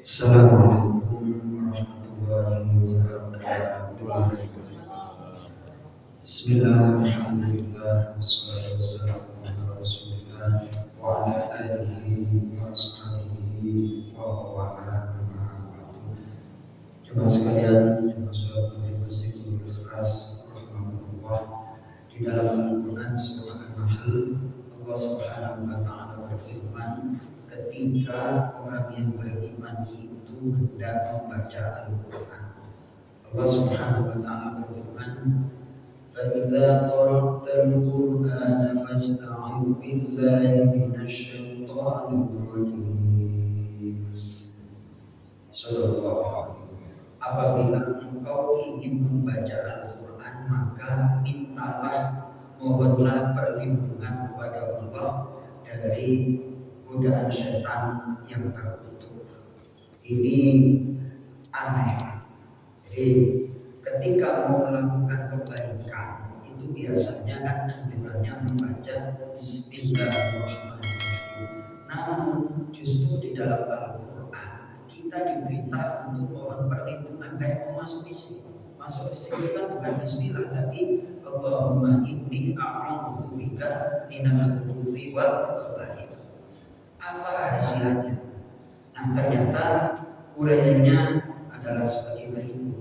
Assalamualaikum warahmatullahi wabarakatuh. Bismillah, alhamdulillah, wassalatu wassalamu ala rasulillah wa ala alihi wa sahbihi wa wala Jemaah sekalian, jemaah salat masjid ikhlas rahmatullah. Di dalam Al-Quran surah An-Nahl, Allah Subhanahu wa taala berfirman, ketika orang yang beriman itu hendak membaca Al-Quran, Allah Subhanahu wa taala berfirman, فَإِذَا قَرَأْتَ الْقُرْآنَ فَاسْتَعِذْ بِاللَّهِ مِنَ الشَّيْطَانِ الرَّجِيمِ. Sallallahu. Apabila engkau ingin membaca Al-Quran, maka mintalah, mohonlah perlindungan kepada Allah dari godaan setan yang terkutuk. Ini aneh. Jadi ketika mau melakukan kebaikan itu biasanya kan anjurannya membaca Bismillahirrahmanirrahim. Namun justru di dalam Al-Quran kita diberita untuk mohon perlindungan kayak mau masuk istri. Masuk istri itu kan bukan Bismillah, tapi Allahumma inni a'udzu bika minal khubuthi wal khaba'ith. Apa rahasianya? Nah, ternyata uraiannya adalah sebagai berikut.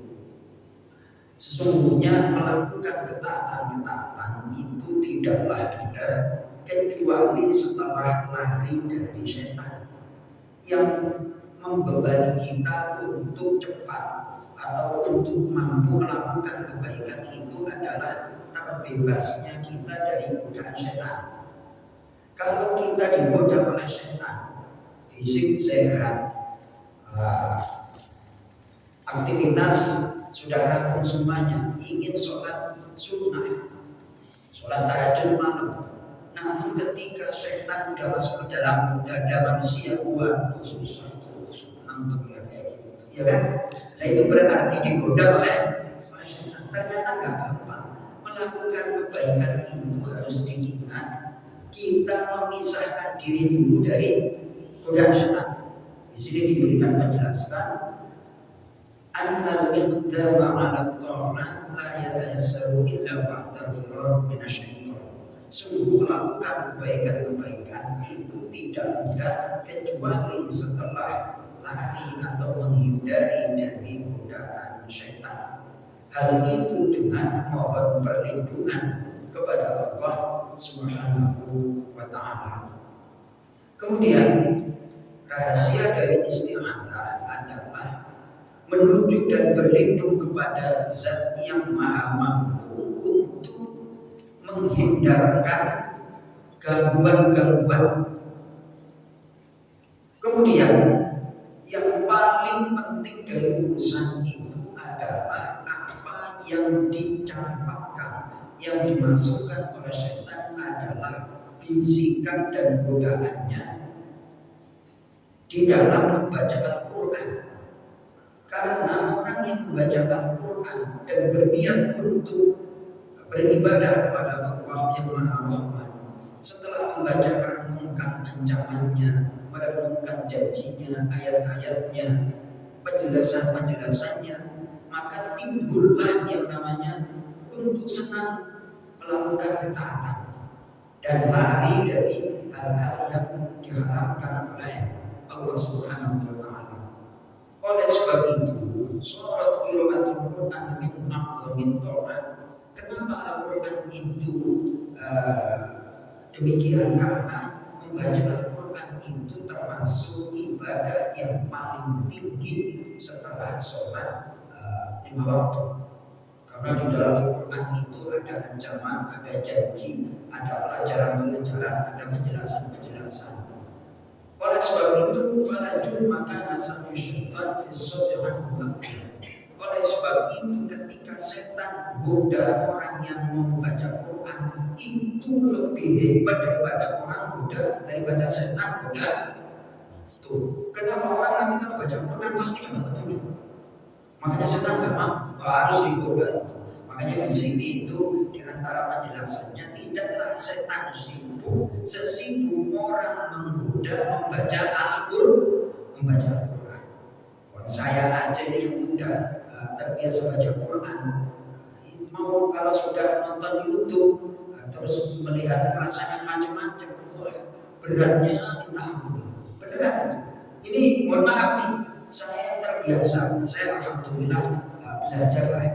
Sesungguhnya melakukan ketaatan-ketaatan itu tidaklah mudah kecuali setelah lari dari setan yang membebani kita untuk cepat atau untuk mampu melakukan kebaikan itu adalah terbebasnya kita dari godaan setan. Kalau kita digoda oleh setan, fisik sehat, aktivitas sudah rampung semuanya, ingin sholat sunnah, sholat tahajud malam, namun ketika setan sudah masuk ke dalam dada manusia, waduh susah untuk melihat kayak gitu, ya kan? Nah itu berarti digoda oleh setan. Ternyata nggak gampang. Melakukan kebaikan itu harus diingat, kita memisahkan diri dulu dari godaan setan. Di sini diberikan penjelasan, annal iqdama 'ala ta'at la yatayassaru illa ba'da firar minasyaitan. Sungguh melakukan kebaikan-kebaikan itu tidak mudah kecuali setelah lari atau menghindari dari godaan syaitan. Hal itu dengan mohon perlindungan kepada Allah Subhanahu wa taala. Kemudian rahasia dari isti'adzah adalah menuju dan berlindung kepada Zat yang Maha Mampu untuk menghindarkan gangguan-gangguan. Kemudian yang paling penting dari urusan itu adalah apa yang dicampakkan, yang dimasukkan oleh setan adalah bisikan dan godaannya di dalam membaca Al-Quran. Karena orang yang membaca Al-Quran dan berniat untuk beribadah kepada Allah yang Maha Rahman, setelah membaca merenungkan ancamannya, merenungkan janjinya, ayat-ayatnya, penjelasan-penjelasannya, maka timbullah yang namanya untuk senang melakukan ketaatan dan lari dari hal-hal yang diharapkan oleh Allah Subhanahu wa taala. Oleh sebab itu, surat qiraatul Quran min aqwamin ta'at. Kenapa Al-Quran itu demikian? Karena membaca Al-Quran itu termasuk ibadah yang paling tinggi setelah sholat 5 waktu. Karena di dalam Al-Quran itu ada ancaman, ada janji, ada pelajaran-pelajaran, ada penjelasan-penjelasan. Oleh sebab itu, falajul maka nasabu syaitan fisodhan. Oleh sebab itu, ketika setan goda orang yang membaca Quran, itu lebih hebat daripada orang goda, daripada setan goda. Tuh, kenapa orang nanti kalau baca Quran pasti nggak petunjuk? Makanya setan nggak mau, harus digoda itu. Makanya di sini itu di antara penjelasannya, tidaklah setan sibuk sesibuk orang menggoda membaca Al-Quran. Saya aja ini yang udah terbiasa baca Quran, mau kalau sudah nonton YouTube terus melihat rasanya macam-macam, beratnya minta ampun, berat. Ini mohon maaf nih, saya terbiasa, saya alhamdulillah belajar lah,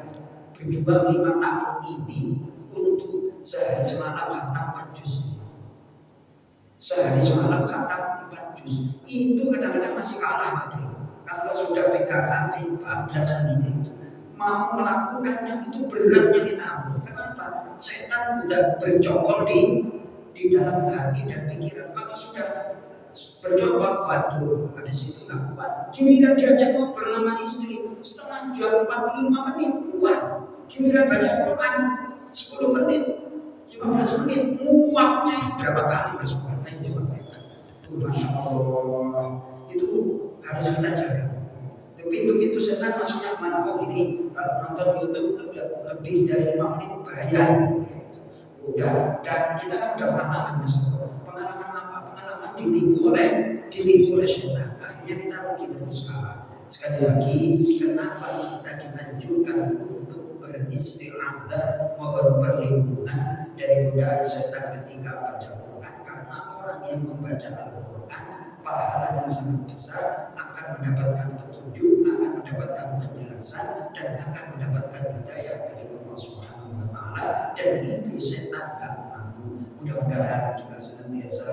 berjuang 5 tahun ini untuk sehari semalam khatam 4 juz. Sehari semalam khatam 4 juz. Itu kadang-kadang masih kalah Pak. Kalau sudah PKA 14 ini itu mau melakukannya itu beratnya kita ampun. Kenapa? Setan sudah bercokol di dalam hati dan pikiran. Kalau sudah bercokol, waduh, ada situ nggak kuat. Giliran diajak ngobrol sama istri setengah jam 45 menit kuat. Giliran baca Quran 10 menit, 15 menit, muaknya itu berapa kali Mas? Masya Allah, itu harus kita jaga. Pintu-pintu setan masuknya kemana? Oh ini kalau nonton YouTube lebih dari 5 menit bahaya. Udah, dan kita kan udah pengalaman Mas. Pengalaman apa? Pengalaman ditipu oleh setan. Akhirnya kita rugi terus kalah. Sekali lagi, kenapa kita dianjurkan untuk beristi'adzah, mohon perlindungan dari godaan setan ketika baca Quran? Karena orang yang membaca Al-Quran pahalanya sangat besar, akan mendapatkan petunjuk, akan mendapatkan penjelasan, dan akan mendapatkan hidayah dari Allah Subhanahu wa Ta'ala. Dan itu setan gak mampu. Mudah-mudahan kita senantiasa